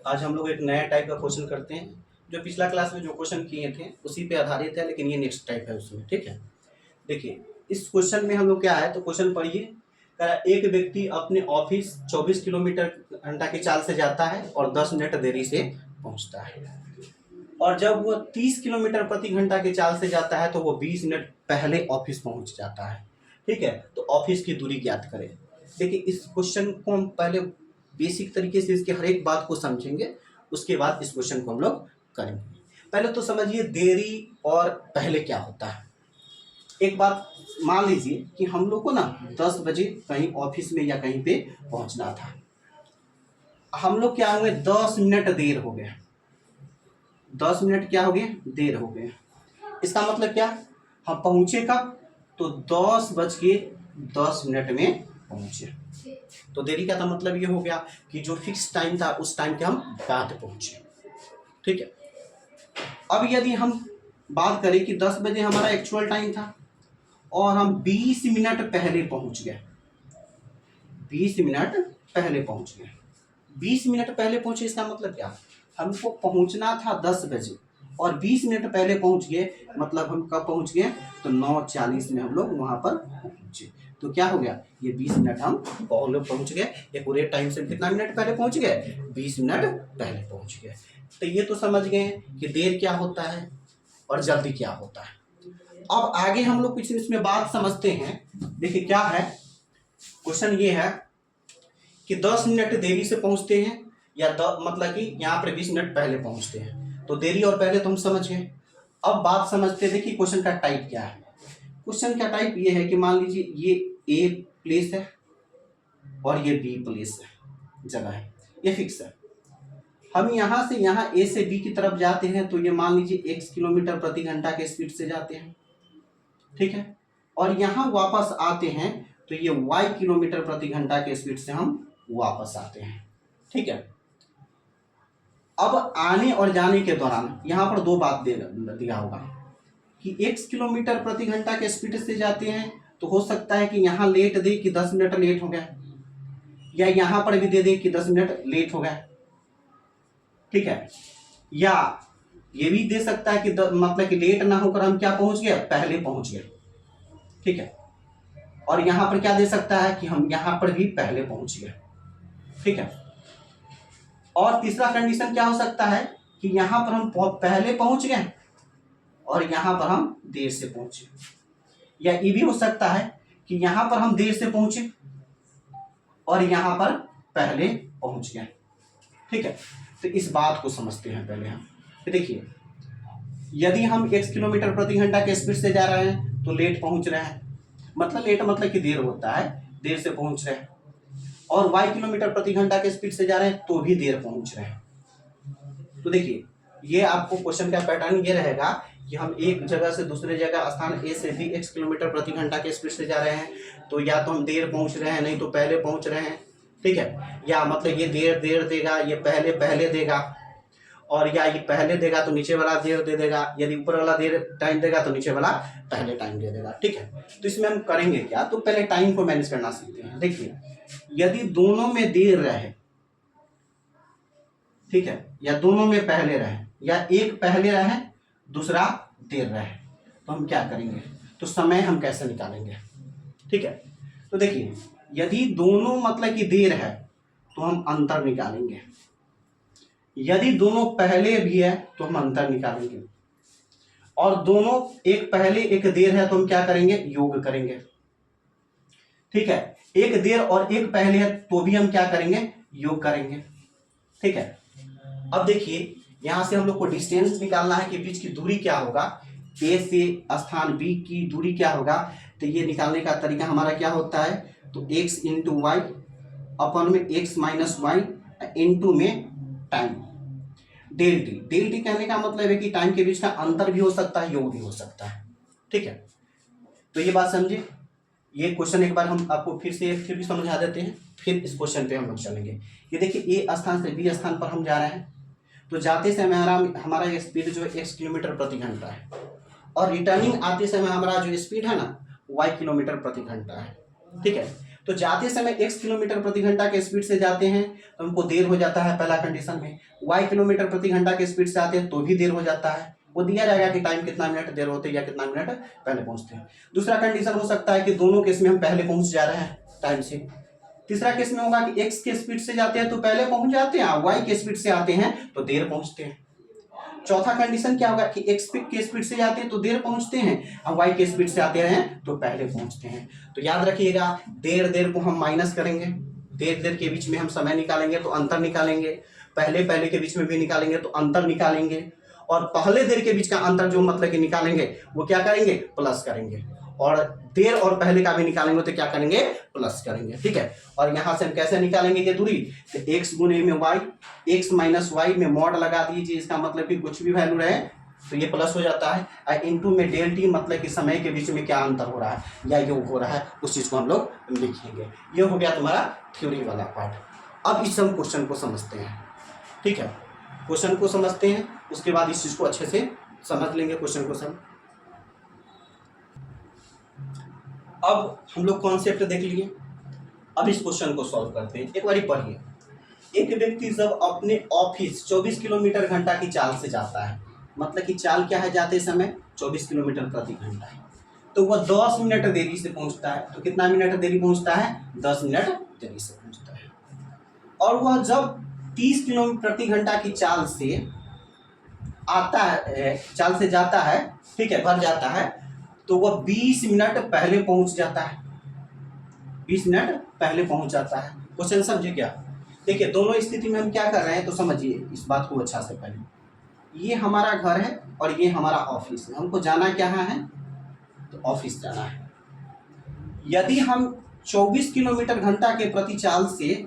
आज हम लोग एक नया टाइप का क्वेश्चन करते हैं। जो पिछला क्लास में जो क्वेश्चन किए थे उसी पे आधारित है, लेकिन ये नेक्स्ट टाइप है उसमें। ठीक है, देखिए इस क्वेश्चन में हम लोग क्या है, तो क्वेश्चन पढ़िए। एक व्यक्ति अपने ऑफिस 24 किलोमीटर घंटा की चाल से जाता है और 10 मिनट देरी से पहुंचता है, और जब वो 30 किलोमीटर प्रति घंटा की चाल से जाता है तो वो 20 मिनट पहले ऑफिस पहुंच जाता है। ठीक है, तो ऑफिस की दूरी ज्ञात करें। देखिए इस क्वेश्चन को हम पहले बेसिक तरीके से इसके हर एक बात को समझेंगे, उसके बाद इस क्वेश्चन को हम लोग करेंगे। पहले तो समझिए देरी और पहले क्या होता है। एक बात मान लीजिए कि हम लोग को ना 10 बजे कहीं ऑफिस में या कहीं पे पहुंचना था। हम लोग क्या हुए, 10 मिनट देर हो गया। 10 मिनट क्या हो गए, देर हो गए। इसका मतलब क्या, हम पहुंचे कब, तो 10:10 में पहुंचे। तो देरी का तो मतलब ये हो गया कि जो फिक्स टाइम था उस टाइम के हम बाद पहुंचे। ठीक है, अब यदि हम बात करें कि 10 बजे हमारा एक्चुअल टाइम था और हम 20 मिनट पहले पहुंच गए, 20 मिनट पहले पहुंच गए, 20 मिनट पहले पहुंचे, इसका मतलब क्या, हमको पहुंचना था 10 बजे और 20 मिनट पहले पहुंच गए, मतलब हम कब पहुंच गए, तो 9:40 में हम लोग वहां पर पहुंचे। तो क्या हो गया, ये 20 मिनट हम पहुंच गए। एक्यूरेट टाइम से कितना मिनट पहले पहुंच गए, 20 मिनट पहले पहुंच गए। तो ये तो समझ गए कि देर क्या होता है और जल्दी क्या होता है। अब आगे हम लोग कुछ इसमें बात समझते हैं। देखिए क्या है, क्वेश्चन ये है कि 10 मिनट देरी से पहुंचते हैं या मतलब कि यहाँ पर 20 मिनट पहले पहुंचते हैं। तो देरी और पहले तो हम समझ गए। अब बात समझते हैं, देखिए क्वेश्चन का टाइप क्या है। क्वेश्चन का टाइप ये है कि मान लीजिए ये ए प्लेस है और ये बी प्लेस है, जगह है, ये फिक्स है। हम यहाँ से यहाँ ए से बी की तरफ जाते हैं तो ये मान लीजिए x किलोमीटर प्रति घंटा के स्पीड से जाते हैं। ठीक है, और यहाँ वापस आते हैं तो ये y किलोमीटर प्रति घंटा के स्पीड से हम वापस आते हैं। ठीक है, अब आने और जाने के दौरान यहाँ पर दो बात दिया होगा कि x किलोमीटर प्रति घंटा के स्पीड से जाते हैं, तो हो सकता है कि यहाँ लेट दे कि 10 मिनट लेट हो गया, या यहाँ पर भी दे दे कि 10 मिनट लेट हो गया। ठीक है, या ये भी दे सकता है कि मतलब कि लेट ना होकर हम क्या पहुंच गए, पहले पहुंच गए। ठीक है, और यहाँ पर क्या दे सकता है कि हम यहाँ पर भी पहले पहुंच गए। ठीक है, और तीसरा कंडीशन क्या हो सकता है कि यहाँ पर हम पहले पहुंच गए और यहाँ पर हम देर से पहुंचे, या ये भी हो सकता है कि यहाँ पर हम देर से पहुंचे और यहाँ पर पहले पहुंच गए। ठीक है, तो इस बात को समझते हैं पहले हम। देखिए यदि हम x किलोमीटर प्रति घंटा के स्पीड से जा रहे हैं तो लेट पहुंच रहे हैं, मतलब लेट मतलब कि देर होता है, देर से पहुंच रहे हैं। और y किलोमीटर प्रति घंटा के स्पीड से जा रहे हैं तो भी देर पहुंच रहे हैं। तो देखिए ये आपको क्वेश्चन का पैटर्न ये रहेगा कि हम एक जगह से दूसरे जगह स्थान ए से बी x किलोमीटर प्रति घंटा के स्पीड से जा रहे हैं, तो या तो हम देर पहुंच रहे हैं, नहीं तो पहले पहुंच रहे हैं। ठीक है, या मतलब ये देर देगा, ये पहले देगा, और या ये पहले देगा तो नीचे वाला देर दे देगा, यदि ऊपर वाला देर टाइम देगा तो नीचे वाला पहले टाइम दे देगा। ठीक है, तो इसमें हम करेंगे क्या, तो पहले टाइम को मैनेज करना सीखते हैं। देखिए यदि दोनों में देर रहे, ठीक है, या दोनों में पहले रहे, या एक पहले रहे दूसरा देर रहे, तो हम क्या करेंगे, तो समय हम कैसे निकालेंगे। ठीक है, तो देखिए यदि दोनों मतलब कि देर है तो हम अंतर निकालेंगे, यदि दोनों पहले भी है तो हम अंतर निकालेंगे, और दोनों एक पहले एक देर है तो हम क्या करेंगे, योग करेंगे। ठीक है, एक देर और एक पहले है तो भी हम क्या करेंगे, योग करेंगे। ठीक है, अब देखिए यहां से हम लोग को डिस्टेंस निकालना है कि बीच की दूरी क्या होगा, ए से स्थान बी की दूरी क्या होगा। तो ये निकालने का तरीका हमारा क्या होता है, तो x इंटू वाई अपन में x माइनस वाई इंटू में टाइम, डेल टी कहने का मतलब है कि टाइम के बीच का अंतर भी हो सकता है, योग भी हो सकता है। ठीक है, तो ये बात समझे। ये क्वेश्चन एक बार हम आपको फिर भी समझा देते हैं, फिर इस क्वेश्चन पे हम लोग चलेंगे। ये देखिए ए स्थान से बी स्थान पर हम जा रहे हैं, तो जाते समय हमारा स्पीड जो है x किलोमीटर प्रति घंटा है, और रिटर्निंग आते समय हमारा जो स्पीड है ना y किलोमीटर प्रति घंटा है। ठीक है, तो जाते समय x किलोमीटर प्रति घंटा के स्पीड से जाते हैं तो हमको देर हो जाता है पहला कंडीशन में। y किलोमीटर प्रति घंटा के स्पीड से आते हैं तो भी देर हो जाता है। वो दिया जाएगा कि टाइम कितना मिनट देर होते हैं या कितना मिनट पहले पहुंचते हैं। दूसरा कंडीशन हो सकता है कि दोनों केस में हम पहले पहुंच जा रहे हैं टाइम से। तीसरा केस में होगा कि x के स्पीड से जाते हैं तो पहले पहुंच जाते हैं, y के स्पीड से आते हैं तो देर पहुंचते हैं। चौथा कंडीशन क्या होगा कि x के स्पीड से जाते हैं तो देर पहुंचते हैं और y के स्पीड से आते हैं तो पहले पहुंचते हैं। तो याद रखिएगा, देर को हम माइनस करेंगे, देर के बीच में हम समय निकालेंगे तो अंतर निकालेंगे, पहले के बीच में भी निकालेंगे तो अंतर निकालेंगे, और पहले देर के बीच का अंतर जो मतलब कि निकालेंगे वो क्या करेंगे, प्लस करेंगे, और देर और पहले का भी निकालेंगे तो क्या करेंगे, प्लस करेंगे। ठीक है, और यहाँ से हम कैसे निकालेंगे ये दूरी, तो x गुने में y, x माइनस वाई में मॉड लगा दीजिए, इसका मतलब कि कुछ भी वैल्यू रहे तो ये प्लस हो जाता है, और इनटू में डेल टी मतलब कि समय के बीच में क्या अंतर हो रहा है या योग हो रहा है उस चीज को हम लोग लिखेंगे। ये हो गया तुम्हारा थ्योरी वाला पार्ट। अब इस हम क्वेश्चन को समझते हैं। ठीक है, क्वेश्चन को समझते हैं, उसके बाद इस चीज को अच्छे से समझ लेंगे क्वेश्चन को सब। अब हम लोग कॉन्सेप्ट देख लिए, अब इस क्वेश्चन को सॉल्व करते हैं। एक बारी पढ़िए, एक व्यक्ति जब अपने ऑफिस 24 किलोमीटर घंटा की चाल से जाता है, मतलब कि चाल क्या है, जाते समय 24 किलोमीटर प्रति घंटा है, तो वह 10 मिनट देरी से पहुंचता है। तो कितना मिनट देरी पहुंचता है, 10 मिनट देरी से पहुंचता है। और वह जब 30 किलोमीटर प्रति घंटा की चाल से आता है, चाल से जाता है, ठीक है, भर जाता है, तो वह 20 मिनट पहले पहुंच जाता है, 20 मिनट पहले पहुंच जाता है। क्वेश्चन समझे क्या? देखिए, दोनों स्थिति में हम क्या कर रहे हैं तो समझिए इस बात को अच्छा से। पहले ये हमारा घर है और ये हमारा ऑफिस है, हमको जाना क्या है, तो ऑफिस जाना है। यदि हम 24 किलोमीटर घंटा के प्रति चाल से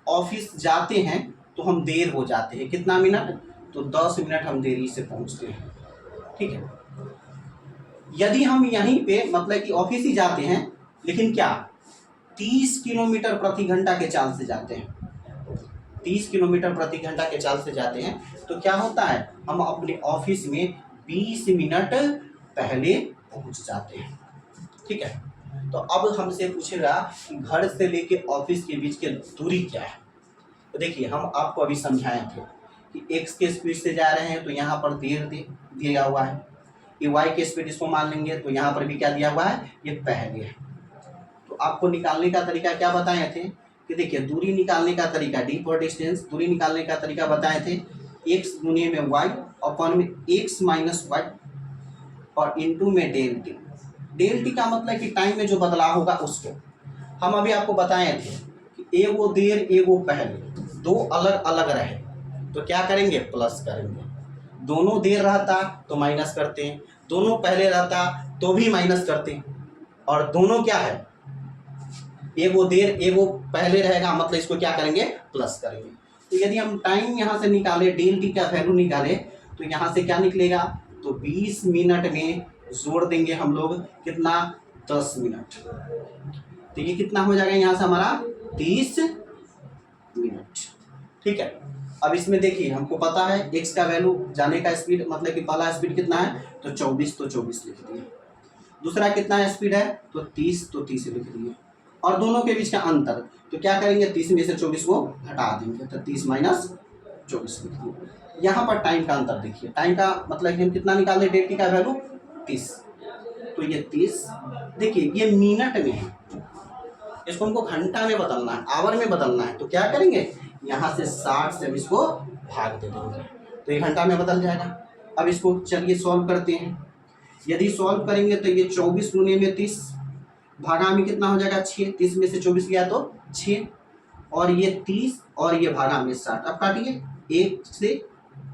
ऑफिस जाते हैं तो हम देर हो जाते हैं, कितना मिनट, तो 10 मिनट हम देरी से पहुंचते हैं। ठीक है, यदि हम यहीं पे मतलब कि ऑफिस ही जाते हैं लेकिन क्या 30 किलोमीटर प्रति घंटा के चाल से जाते हैं, 30 किलोमीटर प्रति घंटा के चाल से जाते हैं, तो क्या होता है, हम अपने ऑफिस में 20 मिनट पहले पहुंच जाते हैं। ठीक है, तो अब हमसे पूछेगा कि घर से लेके ऑफिस के बीच की दूरी क्या है। तो देखिए, हम आपको अभी समझाए थे कि x के स्पीड से जा रहे हैं तो यहाँ पर देर दिया हुआ है, ये y के स्पीड इसको मान लेंगे तो यहाँ पर भी क्या दिया हुआ है, ये पहले है। तो आपको निकालने का तरीका क्या बताए थे कि देखिए, दूरी निकालने का तरीका, डी फॉर डिस्टेंस, दूरी निकालने का तरीका बताए थे, x गुने में y अपॉन में x माइनस वाई और इनटू में डेल टी। डेल टी का मतलब कि टाइम में जो बदलाव होगा उसको। हम अभी आपको बताए थे कि एगो देर एगो पहले, दो अलग अलग रहे तो क्या करेंगे, प्लस करेंगे। दोनों देर रहता तो माइनस करते हैं, दोनों पहले रहता तो भी माइनस करते हैं, और दोनों क्या है, एगो देर एगो पहले रहेगा, मतलब इसको क्या करेंगे, प्लस करेंगे। तो यदि हम टाइम यहाँ से निकाले, डेल टी का वैल्यू निकाले, तो यहाँ से क्या निकलेगा, तो 20 मिनट में जोड़ देंगे हम लोग कितना, 10 मिनट, तो ये कितना हो जाएगा यहाँ से हमारा 30 मिनट। ठीक है, अब इसमें देखिए, हमको पता है x का वैल्यू, जाने का स्पीड मतलब कि पहला स्पीड कितना है, तो 24, तो 24 लिख दिए। दूसरा कितना स्पीड है, तो 30, तो 30 लिख दिए। और दोनों के बीच का अंतर, तो क्या करेंगे, 30 में से 24 को हटा देंगे, तो 30 माइनस 24 लिख दिए। यहाँ पर टाइम का अंतर देखिए, टाइम का मतलब कि हम कितना निकाल दें, डेल टी का वैल्यू 30, तो ये 30, देखिए ये मिनट में है, इसको हमको घंटा में बदलना है, आवर में बदलना है, तो क्या करेंगे, यहाँ से 60 से इसको भाग दे देंगे तो ये घंटा में बदल जाएगा। अब इसको चलिए सॉल्व करते हैं। यदि सॉल्व करेंगे तो ये 24 गुने में 30, भागा में कितना हो जाएगा, 6, 30 में से 24 गया तो 6, और ये 30 और ये भागा में 60। अब काटिए, 1 से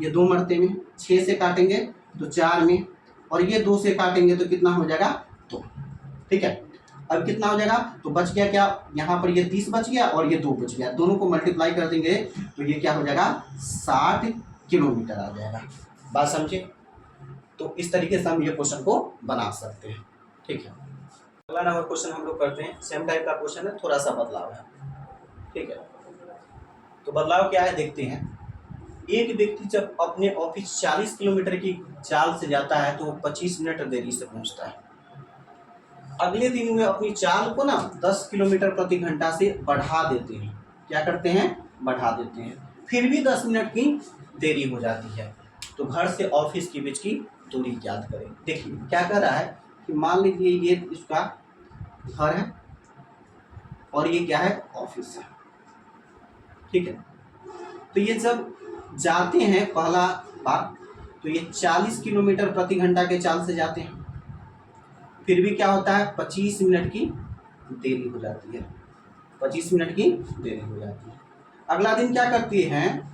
ये 2 मरते में, 6 से काटेंगे तो 4 में, और ये 2 से काटेंगे तो कितना हो जाएगा, 2। ठीक है, अब कितना हो जाएगा, तो बच गया क्या, यहाँ पर ये 30 बच गया और ये 2 बच गया, दोनों को मल्टीप्लाई कर देंगे तो ये क्या हो जाएगा, 60 किलोमीटर आ जाएगा। बात समझे? तो इस तरीके से हम ये क्वेश्चन को बना सकते हैं। ठीक है, अगला नंबर क्वेश्चन हम लोग करते हैं, सेम टाइप का क्वेश्चन है, थोड़ा सा बदलाव है। ठीक है, तो बदलाव क्या है देखते हैं। एक व्यक्ति जब अपने ऑफिस 40 किलोमीटर की चाल से जाता है तो 25 मिनट देरी से पहुंचता है। अगले दिन वे अपनी चाल को ना 10 किलोमीटर प्रति घंटा से बढ़ा देते हैं। क्या करते हैं? बढ़ा देते हैं। फिर भी 10 मिनट की देरी हो जाती है। तो घर से ऑफिस के बीच की दूरी ज्ञात करें। देखिए क्या कर रहा है कि मान लीजिए ये इसका घर है और ये क्या है? ऑफिस है। ठीक है, तो ये जब जाते हैं पहला बात तो ये 40 किलोमीटर प्रति घंटा के चाल से जाते हैं। फिर भी क्या होता है? 25 मिनट की देरी हो जाती है। 25 मिनट की देरी हो जाती है। अगला दिन क्या करती हैं?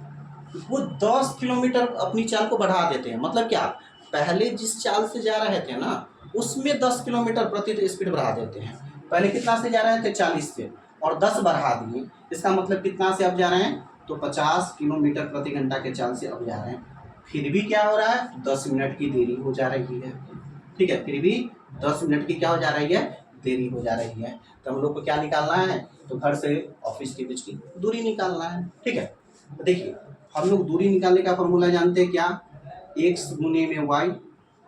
वो 10 किलोमीटर अपनी चाल को बढ़ा देते हैं। मतलब क्या? पहले जिस चाल से जा रहे थे ना उसमें 10 किलोमीटर प्रति स्पीड बढ़ा देते हैं। पहले कितना से जा रहे थे? 40 से, और 10 बढ़ा दिए। इसका मतलब कितना से अब जा रहे हैं? तो 50 किलोमीटर प्रति घंटा के चाल से अब जा रहे हैं। फिर भी क्या हो रहा है? 10 मिनट की देरी हो जा रही है। ठीक है, फिर भी 10 मिनट की क्या हो जा रही है? देरी हो जा रही है। तो हम लोग को क्या निकालना है? तो घर से ऑफिस के बीच की दूरी निकालना है। ठीक है, तो देखिए हम लोग दूरी निकालने का फॉर्मूला जानते हैं क्या? x गुने में y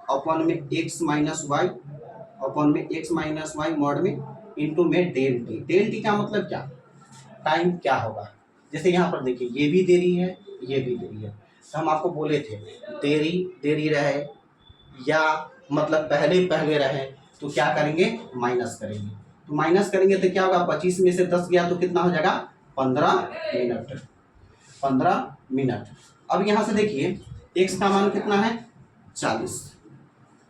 अपन में x माइनस वाई अपन में x माइनस वाई मॉड में इंटू में डेल टी। डेल टी का मतलब क्या? टाइम क्या होगा? जैसे यहाँ पर देखिए ये भी देरी है, ये भी देरी है। तो हम आपको बोले थे देरी देरी रहे या मतलब पहले पहले रहे तो क्या करेंगे? माइनस करेंगे। तो माइनस करेंगे तो क्या होगा? 25 में से 10 गया तो कितना हो जाएगा? 15 मिनट। 15 मिनट। अब यहाँ से देखिए x का मान कितना है? 40,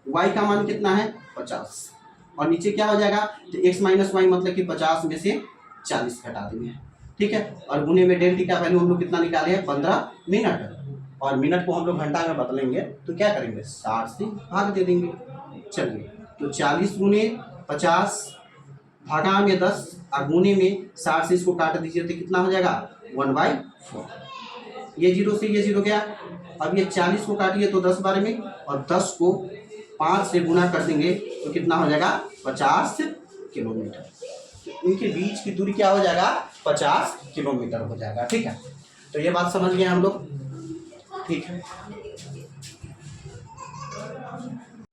y का मान कितना है? 50, और नीचे क्या हो जाएगा? तो x माइनस वाई मतलब कि 50 में से 40 घटा देंगे। ठीक है, और गुने में डेल टी का वैल्यू हम लोग कितना निकाले हैं? 15 मिनट, और मिनट को हम लोग घंटा में बदलेंगे तो क्या करेंगे? 60 से भाग दे देंगे। चलिए, तो 40 गुने 50 भागा में 10 और गुने में 60 से इसको काट दीजिए तो कितना हो जाएगा? 1/4। ये जीरो से ये जीरो गया। अब ये 40 को काटिए तो 10 बार में, और 10 को 5 से गुना कर देंगे तो कितना हो जाएगा? 50 किलोमीटर। तो इनके बीच की दूरी क्या हो जाएगा? 50 किलोमीटर हो जाएगा। ठीक है, तो ये बात समझ गए हम लोग। ठीक है,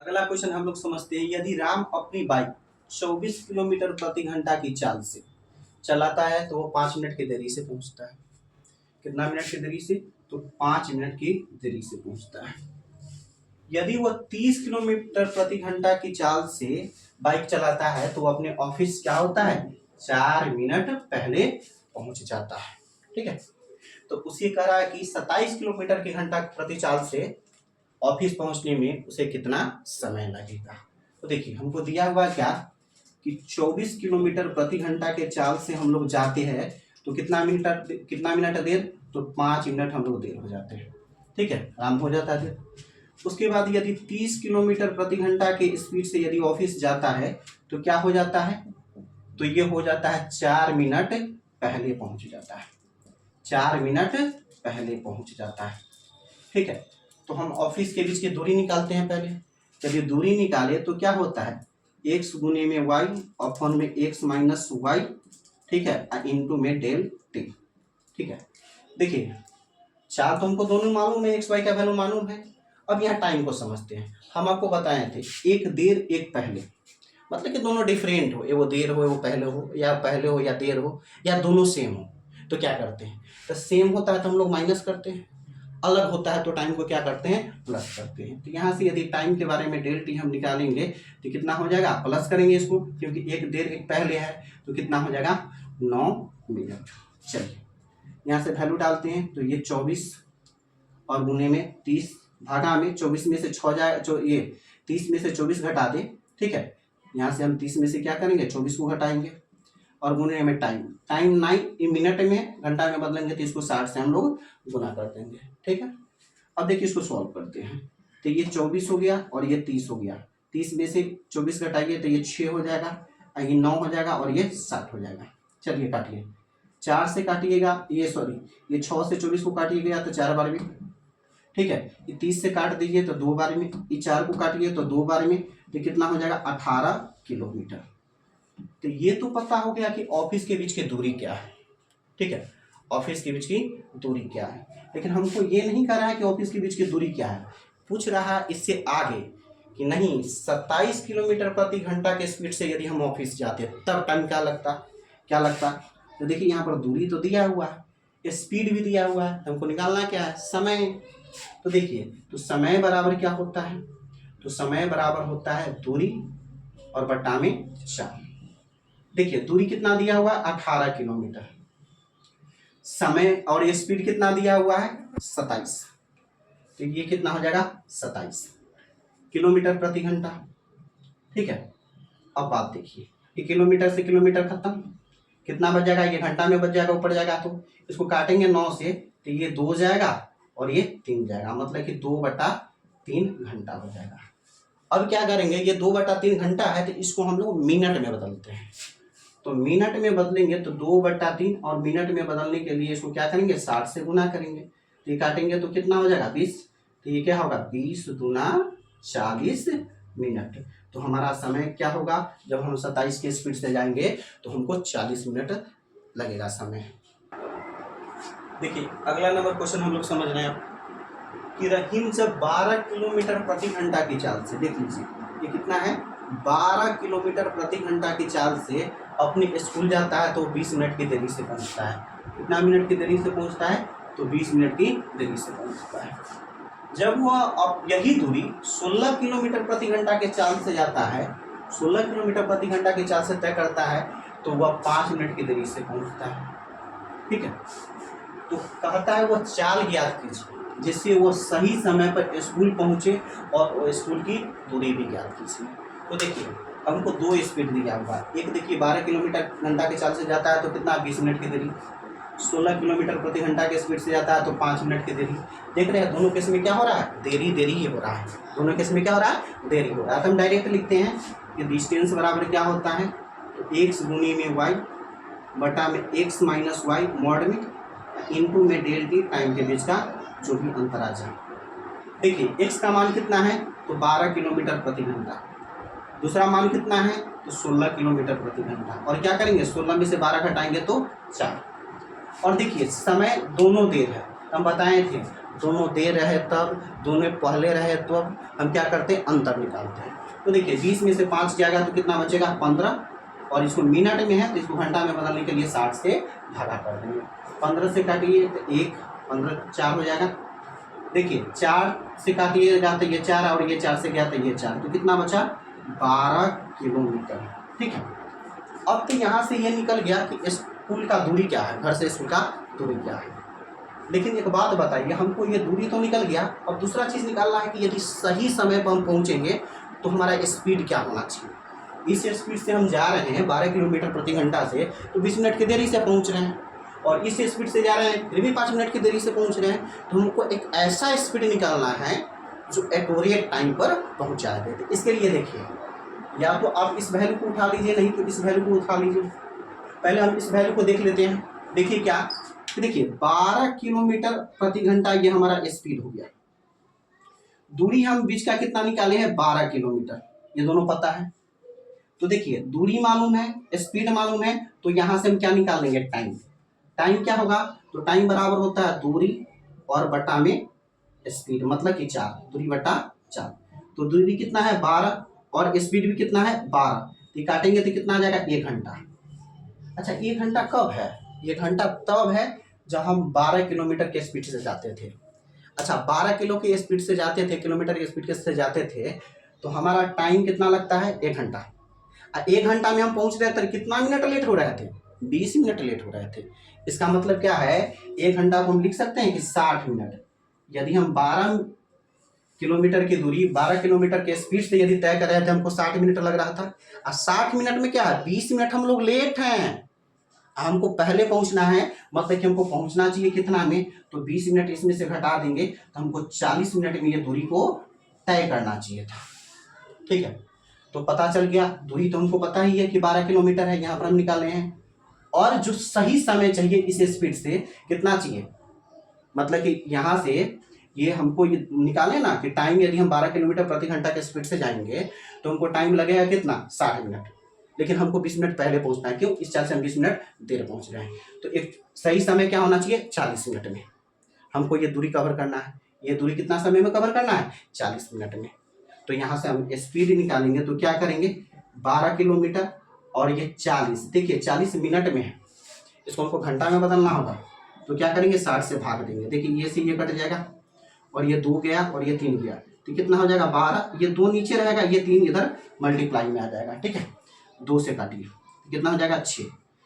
अगला क्वेश्चन हम लोग समझते हैं। यदि राम अपनी बाइक 24 किलोमीटर प्रति घंटा की चाल से चलाता है तो वो 5 मिनट की देरी से पहुंचता है। कितना मिनट की देरी से? तो 5 मिनट की देरी से पहुंचता है। यदि वो 30 किलोमीटर प्रति घंटा की चाल से बाइक चलाता है तो वो अपने ऑफिस क्या होता है? 4 मिनट पहले पहुंच जाता है। ठीक है, तो उसे कह रहा है कि 27 किलोमीटर की घंटा प्रति चाल से ऑफिस पहुंचने में उसे कितना समय लगेगा। तो देखिए हमको दिया हुआ क्या कि 24 किलोमीटर प्रति घंटा के चाल से हम लोग जाते हैं तो कितना मिनट देर? तो 5 मिनट हम लोग देर हो जाते हैं। ठीक है, आराम हो जाता है देर। उसके बाद यदि 30 किलोमीटर प्रति घंटा के स्पीड से यदि ऑफिस जाता है तो क्या हो जाता है? तो ये हो जाता है 4 मिनट पहले पहुंच जाता है। 4 मिनट पहले पहुंच जाता है। ठीक है, तो हम ऑफिस के बीच की दूरी निकालते हैं पहले। जब ये दूरी निकाले तो क्या होता है? x गुने में y अपन में x माइनस वाई। ठीक है, इंटू में डेल टी। ठीक है, देखिए चार तो हमको दोनों मालूम है, x y का वैल्यू मालूम है। अब यहाँ टाइम को समझते हैं। हम आपको बताए थे एक देर एक पहले, मतलब कि दोनों डिफरेंट हो, ये वो देर हो वो पहले हो, या पहले हो या देर हो, या दोनों सेम हो। तो क्या करते हैं? तो सेम होता है तो हम लोग माइनस करते हैं, अलग होता है तो टाइम को क्या करते हैं? प्लस करते हैं। तो यहाँ से यदि टाइम के बारे में डेल टी हम निकालेंगे तो कितना हो जाएगा? प्लस करेंगे इसको, क्योंकि एक देर एक पहले है तो कितना हो जाएगा? 9 मिनट। चलिए यहाँ से वैल्यू डालते हैं तो ये 24 और गुने में 30 भागा में 24 में से 6 जाए, ये 30 में से 24 घटा दे। ठीक है, यहाँ से हम 30 में से क्या करेंगे? 24 को घटाएंगे, और गुने में टाइम 9 मिनट में घंटा में बदलेंगे तो इसको 60 से हम लोग गुना कर देंगे। ठीक है, अब देखिए इसको सॉल्व करते हैं। तो ये 24 हो गया और ये 30 हो गया। 30 में से 24 घटाइए तो ये 6 हो जाएगा, ये 9 हो जाएगा और ये 60 हो जाएगा। चलिए काटिए, 4 से काटिएगा, ये 6 से 24 को काटिएगा तो 4 बार में। ठीक है, ये 30 से काट दीजिए तो 2 बार में, ये 4 को काटिए तो 2 बार में, तो कितना हो जाएगा? 18 किलोमीटर। तो ये तो पता हो गया कि ऑफिस के बीच की दूरी क्या है। ठीक है, ऑफिस के बीच की दूरी क्या है, लेकिन हमको ये नहीं कह रहा है कि ऑफिस के बीच की दूरी क्या है। पूछ रहा है इससे आगे कि नहीं 27 किलोमीटर प्रति घंटा के स्पीड से यदि हम ऑफिस जाते तब टाइम क्या लगता। तो देखिए यहाँ पर दूरी तो दिया हुआ है, स्पीड भी दिया हुआ है, हमको निकालना क्या है, समय। तो देखिए तो समय बराबर क्या होता है, तो समय बराबर होता है दूरी और बटा में 4। देखिए दूरी कितना दिया हुआ है 18 किलोमीटर, समय और ये स्पीड कितना दिया हुआ है 27, तो ये कितना हो जाएगा 27 किलोमीटर प्रति घंटा। ठीक है, अब बात देखिए, ये किलोमीटर से किलोमीटर खत्म, कितना बच जाएगा, ये घंटा में बच जाएगा, ऊपर जाएगा तो इसको काटेंगे 9 से तो ये 2 जाएगा और ये 3 जाएगा, मतलब कि 2/3 घंटा हो जाएगा। अब क्या करेंगे, ये 2/3 घंटा है तो इसको हम लोग मिनट में बदलते हैं, तो मिनट में बदलेंगे तो 2/3 और मिनट में बदलने के लिए इसको क्या करेंगे 60 से गुना करेंगे, तो ये काटेंगे तो कितना हो जाएगा 20, तो ये क्या होगा 20 दूना 40 मिनट। तो हमारा समय क्या होगा, जब हम 27 की स्पीड से जाएंगे तो हमको 40 मिनट लगेगा समय। देखिए अगला नंबर क्वेश्चन हम लोग समझ रहे हैं कि रहीम जब 12 किलोमीटर प्रति घंटा की चाल से, देख लीजिए ये कितना है 12 किलोमीटर प्रति घंटा की चाल से अपने स्कूल जाता है तो 20 मिनट की देरी से पहुंचता है। कितना मिनट की देरी से पहुंचता है, तो 20 मिनट की देरी से पहुंचता है। जब वह अब यही दूरी 16 किलोमीटर प्रति घंटा के चाल से जाता है, 16 किलोमीटर प्रति घंटा की चाल से तय करता है तो वह 5 मिनट की देरी से पहुंचता है। ठीक है, तो कहता है वह चाल ज्ञात कीजिए जिससे वो सही समय पर स्कूल पहुंचे और स्कूल की दूरी भी ज्ञात कीजिए। तो देखिए हमको 2 स्पीड दिया हुआ है, एक देखिए 12 किलोमीटर घंटा के चाल से जाता है तो कितना 20 मिनट की देरी, 16 किलोमीटर प्रति घंटा के स्पीड से जाता है तो 5 मिनट की देरी। देख रहे हैं दोनों केस में क्या हो रहा है, देरी ही हो रहा है, दोनों केस में क्या हो रहा है, देरी हो रहा है। तो हम डायरेक्ट लिखते हैं कि डिस्टेंस बराबर क्या होता है, तो x गुनी में y बटा में x माइनस वाई मॉड में इनटू में डेल टी टाइम के बीच का जो भी अंतर आ जाए। देखिए x का मान कितना है, तो 12 किलोमीटर प्रति घंटा, दूसरा मान कितना है तो 16 किलोमीटर प्रति घंटा, और क्या करेंगे 16 में से 12 घटाएंगे तो 4। और देखिए समय दोनों देर है, हम बताए थे दोनों देर रहे तब, दोनों पहले रहे तो अब हम क्या करते हैं अंतर निकालते हैं। तो देखिए 20 में से 5 जाएगा तो कितना बचेगा 15, और इसको मिनट में है तो इसको घंटा में बदलने के लिए 60 से भागा कर देंगे। 15 से काटिए तो 1, 15 4 हो जाएगा। देखिए 4 से काटिएगा तो ये 4 और ये 4 से गया तो ये 4, तो कितना बचा 12 किलोमीटर। ठीक है, अब तो यहाँ से ये निकल गया कि स्कूल का दूरी क्या है, घर से स्कूल का दूरी क्या है। लेकिन एक बात बताइए, हमको ये दूरी तो निकल गया, अब दूसरा चीज़ निकालना है कि यदि सही समय पर हम पहुँचेंगे तो हमारा स्पीड क्या होना चाहिए। इस स्पीड से हम जा रहे हैं 12 किलोमीटर प्रति घंटा से तो 20 मिनट की देरी से पहुँच रहे हैं, और इस स्पीड से जा रहे हैं फिर भी 5 मिनट की देरी से पहुँच रहे हैं। तो हमको एक ऐसा स्पीड निकालना है जो एक्यूरेट टाइम पर पहुँचा दे। तो इसके लिए देखिए, या तो आप इस वैल्यू को उठा लीजिए, नहीं तो इस वैल्यू को उठा लीजिए। पहले हम इस वैल्यू को देख लेते हैं। देखिए क्या, देखिए 12 किलोमीटर प्रति घंटा ये हमारा स्पीड हो गया, दूरी हम बीच का कितना निकाले हैं 12 किलोमीटर, ये दोनों पता है। तो देखिए दूरी मालूम है, स्पीड मालूम है, तो यहाँ से हम क्या निकालेंगे टाइम। टाइम क्या होगा, तो टाइम बराबर होता है दूरी और बटा में स्पीड, मतलब कि 4, दूरी बटा 4। तो दूरी कितना है 12 और स्पीड भी कितना है 12, तो काटेंगे तो कितना आ जाएगा 1 घंटा। अच्छा 1 घंटा कब है, 1 घंटा तब है जब हम 12 किलोमीटर के स्पीड से जाते थे। अच्छा 12 किलो की स्पीड से जाते थे, किलोमीटर की स्पीड से जाते थे, तो हमारा टाइम कितना लगता है 1 घंटा। 1 घंटा में हम पहुंच रहे थे, कितना मिनट लेट हो रहे थे 20 मिनट लेट हो रहे थे। इसका मतलब क्या है, 1 घंटा को हम लिख सकते हैं कि 60 मिनट। यदि हम 12 किलोमीटर की दूरी 12 किलोमीटर के स्पीड से यदि तय कर रहे थे, हमको 60 मिनट लग रहा था, और 60 मिनट में क्या है 20 मिनट हम लोग लेट हैं, हमको पहले पहुंचना है, मतलब कि हमको पहुंचना चाहिए कितना में, तो 20 मिनट इसमें से घटा देंगे तो हमको 40 मिनट में ये दूरी को तय करना चाहिए था। ठीक है, तो पता चल गया दूरी तो हमको पता ही है कि 12 किलोमीटर है, यहाँ पर हम निकाले हैं। और जो सही समय चाहिए इस स्पीड से कितना चाहिए, मतलब कि यहाँ से ये हमको ये निकाले ना कि टाइम यदि हम 12 किलोमीटर प्रति घंटा के स्पीड से जाएंगे तो हमको टाइम लगेगा कितना 60 मिनट, लेकिन हमको 20 मिनट पहले पहुंचना है। क्यों, इस चाल से हम 20 मिनट देर पहुंच रहे हैं। तो एक सही समय क्या होना चाहिए 40 मिनट में हमको ये दूरी कवर करना है। ये दूरी कितना समय में कवर करना है 40 मिनट में। तो यहाँ से हम स्पीड निकालेंगे तो क्या करेंगे 12 किलोमीटर और ये 40, देखिए 40 मिनट में है, इसको हमको घंटा में बदलना होगा तो क्या करेंगे 60 से भाग देंगे। देखिए ये से ये कट जाएगा और ये 2 गया और ये 3 गया, तो कितना हो जाएगा 12, ये 2 नीचे रहेगा, ये 3 इधर मल्टीप्लाई में आ जाएगा। ठीक है, 2 से काटिए तो कितना हो जाएगा 6,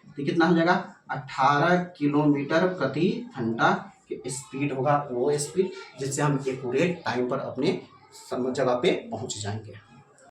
तो कितना हो जाएगा 18 किलोमीटर प्रति घंटा की स्पीड होगा, वो स्पीड जिससे हम एक्यूरेट टाइम पर अपने जगह पे पहुंच जाएंगे।